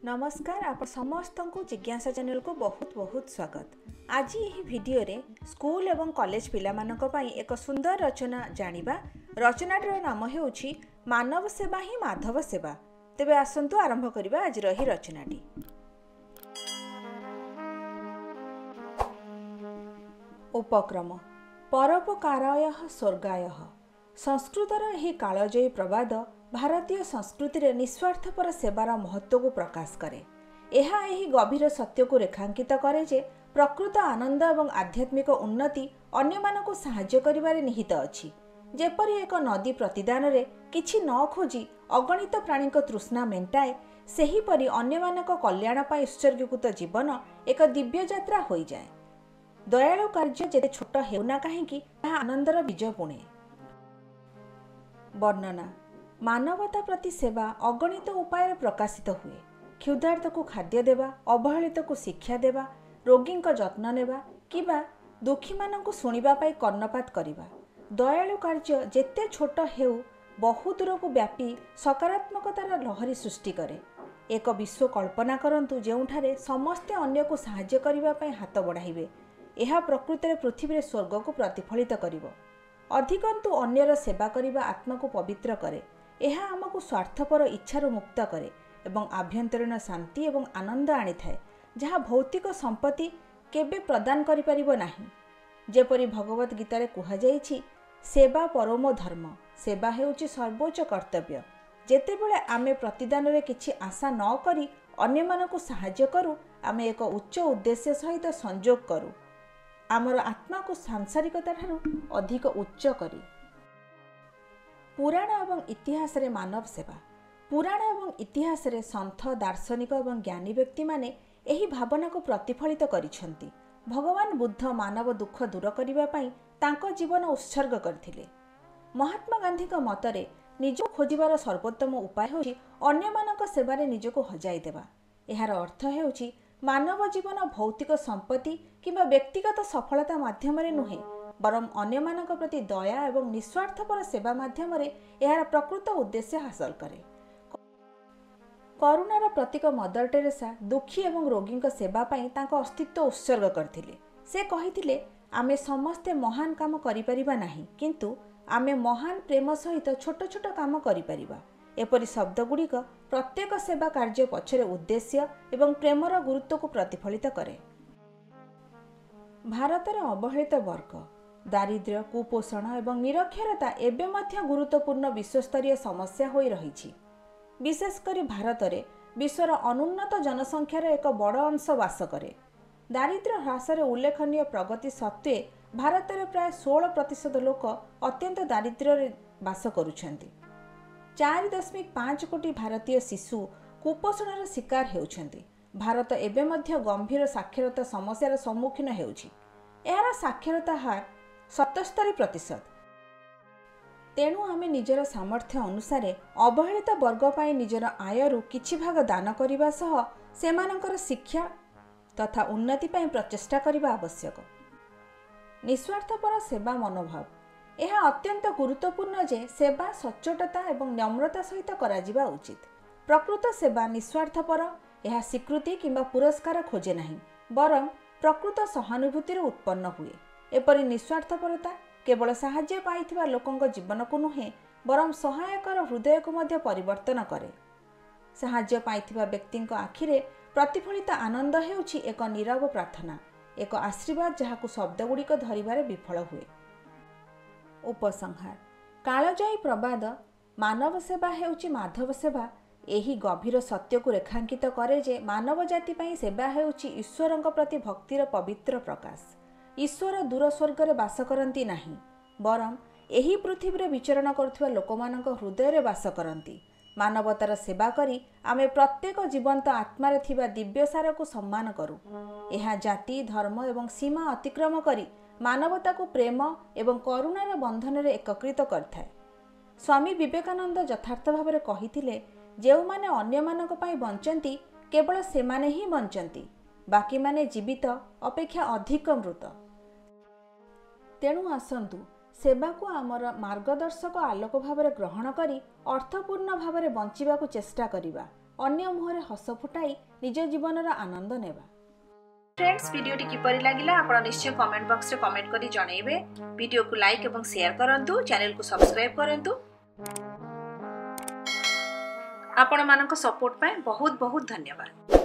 नमस्कार आप समस्त को जिज्ञासा चैनल को बहुत बहुत स्वागत। आज यही वीडियो रे स्कूल एवं कॉलेज पिला मानक पई एक सुंदर रचना जानिबा। रचनाटर नाम हेउछि मानव सेवा ही माधव सेवा। तेबे आसंतु आरंभ करिबा आज रही रचनाटी। उपक्रम परोपकारायः स्वर्गायः। संस्कृतर एही कालजयी प्रवाद भारतीय संस्कृति रे निस्वार्थपर सेवार महत्व को प्रकाश करे। यह एही गभीर सत्य को रेखांकित करे जे प्रकृत आनंद एवं आध्यात्मिक उन्नति अन्य मानक साहाय्य करिबारे निहित अछि। जेपरि एक नदी प्रतिदान रे किछि न खोजी अगणित प्राणी तृष्णा मेंटाए, सेहीपरि अन्य मानक कल्याण पाई उत्सर्गीकृत जीवन एक दिव्य यात्रा होई जाए। दयालु कार्य जेते छोट हेउना काहेकि ताहा आनंदर बीज बुणे। वर्णना मानवता प्रति सेवा अगणित उपाय प्रकाशित हुए। क्षुधार्त को खाद्य देवा, अवहेलित को शिक्षा देवा, रोगी जत्न नेबा किबा दुखी मानक शुणिबा पाई कर्णपात करिबा। दयालु कार्य जेते छोट हेउ बहु दूर को व्यापी सकारात्मकतार लहरी सृष्टि करे। एक विश्व कल्पना करंतु जेउठारे समस्ते अन्य को साहाय्य करिबा पाई हाथ बढ़ाइबे। यह प्रकृति पृथ्वी रे स्वर्ग को प्रतिफलित करिवो। अधिकंतु अन्यर सेवा करिबा आत्मा को पवित्र करे। यह आमको स्वार्थपर इच्छार मुक्त करे एवं आभ्यंतरीण शांति एवं आनंद आनी थाए, जहाँ भौतिक संपत्ति केबे प्रदान करि परिबो नाही। जेपरि भगवत गीतारे कुहा जाइछि, सेवा परमो धर्म। सेवा हेउछि सर्वोच्च कर्तव्य। जेतेबेले आमे प्रतिदान रे किछि आशा न करी अन्य मानकु साहाय्य करू, आमे एक उच्च उद्देश्य सहित संयोग करू, आमर आत्मा को सांसारिकता ठारू अधिक उच्च करी। पुराण एवं इतिहास रे मानव सेवा। पुराण एवं इतिहास रे सन्थ दार्शनिक एवं ज्ञानी व्यक्ति माने एही भावना को प्रतिफलित करिसेंती। भगवान बुद्ध मानव दुख दूर करिबा पई तांको जीवन उत्सर्ग करथिले। महात्मा गांधी को मतरे निज खोजिबार सर्वोत्तम उपाय होछि अन्य मानक सेवारे निजको हजाई देबा। एहार अर्थ हेउछि मानव जीवन भौतिक संपत्ति किंबा व्यक्तिगत सफलता माध्यम रे नुहे, बरम अन्य मानक प्रति दया एवं निस्वार्थपर सेवा माध्यम रे एहार प्रकृत उद्देश्य हासिल करे। करुणार प्रतीक मदर टेरेसा दुखी एवं रोगी सेवा पाई तांको अस्तित्व उत्सर्ग करथिले। से कहिथिले, आमे समस्ते महान काम करि परिबा नाही, किंतु आमे महान प्रेम सहित छोट छोट काम करि परिबा। एपरि शब्द गुड़िक प्रत्येक सेवा कार्य पछरे उद्देश्य एवं प्रेमर गुरुत्व को प्रतिफलित करे। भारतर अवहेलित वर्ग, दारिद्र्य, कुपोषण एवं निरक्षरता एबे मध्य गुरुत्वपूर्ण विश्वस्तरीय समस्या होई रहिछि। विशेषकर भारत में विश्वर अनुन्नत जनसंख्यार एक बड़ अंश वास करे। दारिद्र्य ह्रास उल्लेखनीय प्रगति सत्वे भारत में प्राय 16% लोक अत्यंत दारिद्र्य वास करुछन्ति। 4.5 कोटी भारतीय शिशु कुपोषणर शिकार हेउछन्ति। भारत एबे मध्य गंभीर साक्षरता समस्यार सम्मुखीन हेउछि। एहार साक्षरता हार 77%। तेणु आमे निजर सामर्थ्य अनुसार अवहेलित वर्ग पाई निजर आयरु किछि भाग दान करिबा सह सेमानकर शिक्षा तथा उन्नति पाई प्रचेष्टा करिबा आवश्यक। निस्वार्थपर सेवा मनोभाव। यह अत्यंत गुरुत्वपूर्ण जे सेवा सच्चोटता एवं नम्रता सहित कराजिबा उचित। प्रकृत सेवा निस्वार्थपर, यह स्वीकृति किंबा पुरस्कार खोजे नहीं, बरं प्रकृत सहानुभूतिर उत्पन्न हुए। एपरि निस्वार्थपरता केवल साहाय्य पाइथिबा लोकंक जीवन को नुहे, बरं सहायकर हृदय को मध्य परिवर्तन करे। साहाय्य पाइथिबा व्यक्तिंक आखिरे प्रतिफलित आनंद हेउछि एक नीरव प्रार्थना, एक आशीर्वाद जहाकु शब्द गुड़िक धरिबारे विफल हुए। उपसंहार। कालजयी प्रवाद मानव सेवा हेउछि माधव सेवा एही गभीर सत्य को रेखांकित करे जे मानव जाति पई सेवा हेउछि ईश्वरंक प्रति भक्तिर पवित्र प्रकाश। ईश्वर दूर स्वर्ग रे वास करंती नाही, बरं एही पृथ्वी रे विचरण करथुवा लोकमानक हृदय रे वास करंती। मानवतार सेवा करी आमे प्रत्येक जीवंत आत्मारे थिबा दिव्य सार को सम्मान करू। एहा जाति धर्म एवं सीमा अतिक्रम करी मानवता को प्रेम एवं करुणार बंधन रे एकत्रित करथाए। स्वामी विवेकानंद यथार्थ भाव कहिथिले, जेउ माने अन्य मानक पाई बंचंती केवल सेमाने ही बंचंती, बाकी माने जीवित अपेक्षा अधिक मृत। तेणु आसंतु सेवा को आमर मार्गदर्शक आलोक भाव ग्रहण करी अर्थपूर्ण भाव बंचिबा को चेष्टा करिबा। अन्य मुहरे हस फुटाई निज जीवनर आनंद नेबा। फ्रेंड्स, वीडियोटी किपरि लागिला आपण निश्चय कमेंट बॉक्स रे कमेंट करी जणाइबे। वीडियो को लाइक एवं शेयर करंतु, चैनल को सब्सक्राइब करंतु। आपण मानक सपोर्ट पाए बहुत बहुत धन्यवाद।